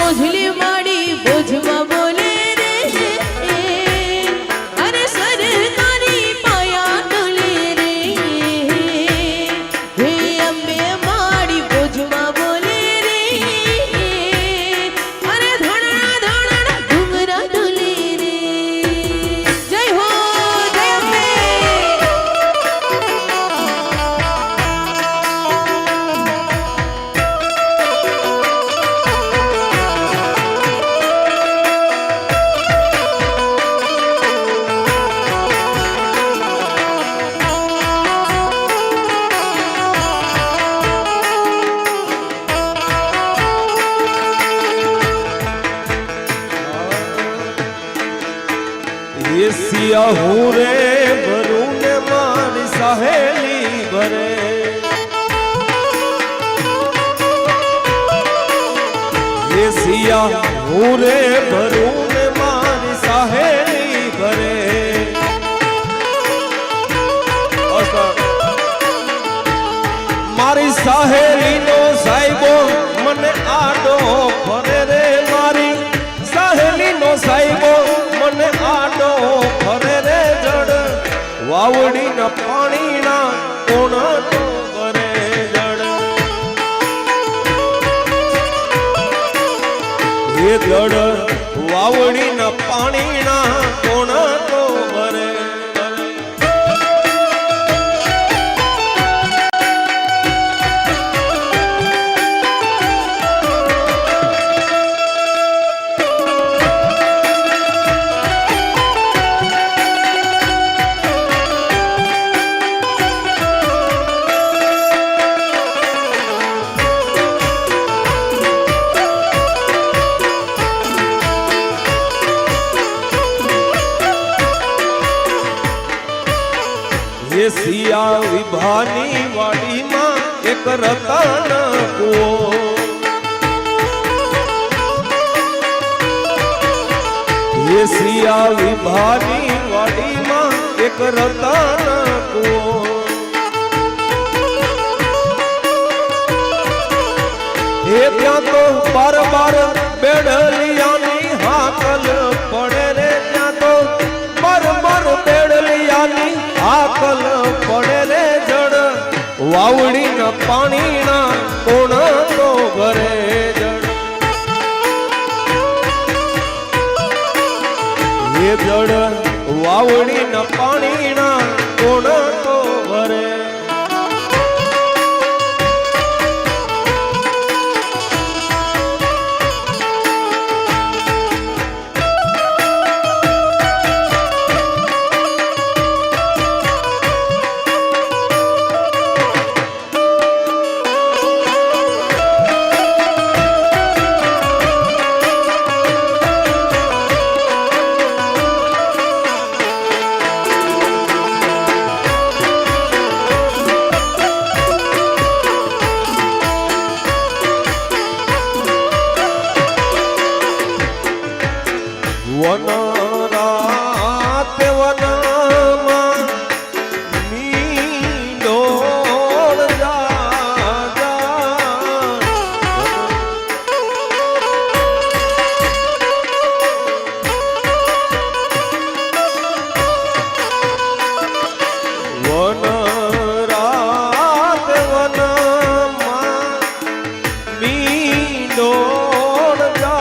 મોજલી માડી બોજમાં બોલે રે અરે સરકારી પાયા ડોલે રે હે અંબે માડી બોજમાં બોલે રે અરે ધોણા ધોણા ડુંગરા ડોલે રે જય હો જય અંબે ये सिया हूँ रे भरू ने मारी सहेली भरे ये सिया हूँ रे भरू ने मारी सहेली भरे मारी सहेली नो साहिबो मने आडो फरे रे मारी सहेली नो साहिबो मने आडो फरे रे जड़ वावड़ी न पानी ना कोण तो करे जड़ ये जड़ वावड़ी न पानी ना कोण तो करे ये सिया विभानी वाड़ी मां एक रतन कुओ ये सिया विभानी वाड़ी मां एक रतन कुओ ये क्या तो बार बार बेड़लियानी हाकल पड़े रे क्या तो बार बार बेड़लियानी आकल पड़े रे जड़ वावड़ी न पानी ना कोण तो भरे जड़ ये जड़ वावड़ी न पानी ना कोण तो भरे वन रात वनमा मींडोळ जा जा वन रात वनमा मींडोळ जा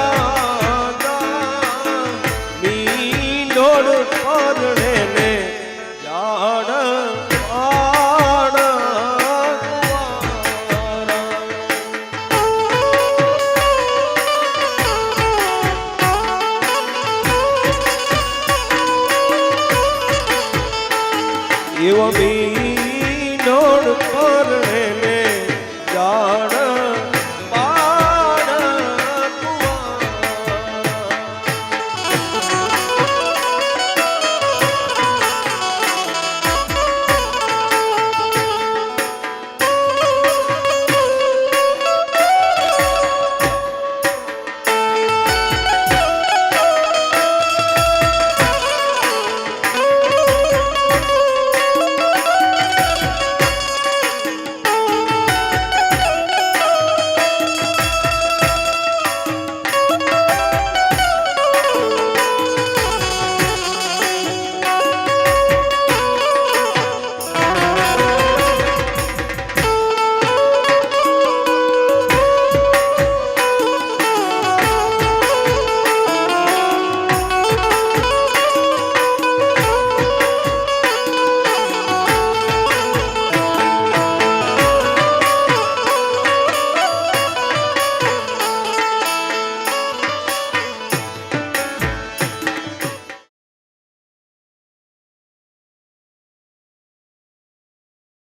एवं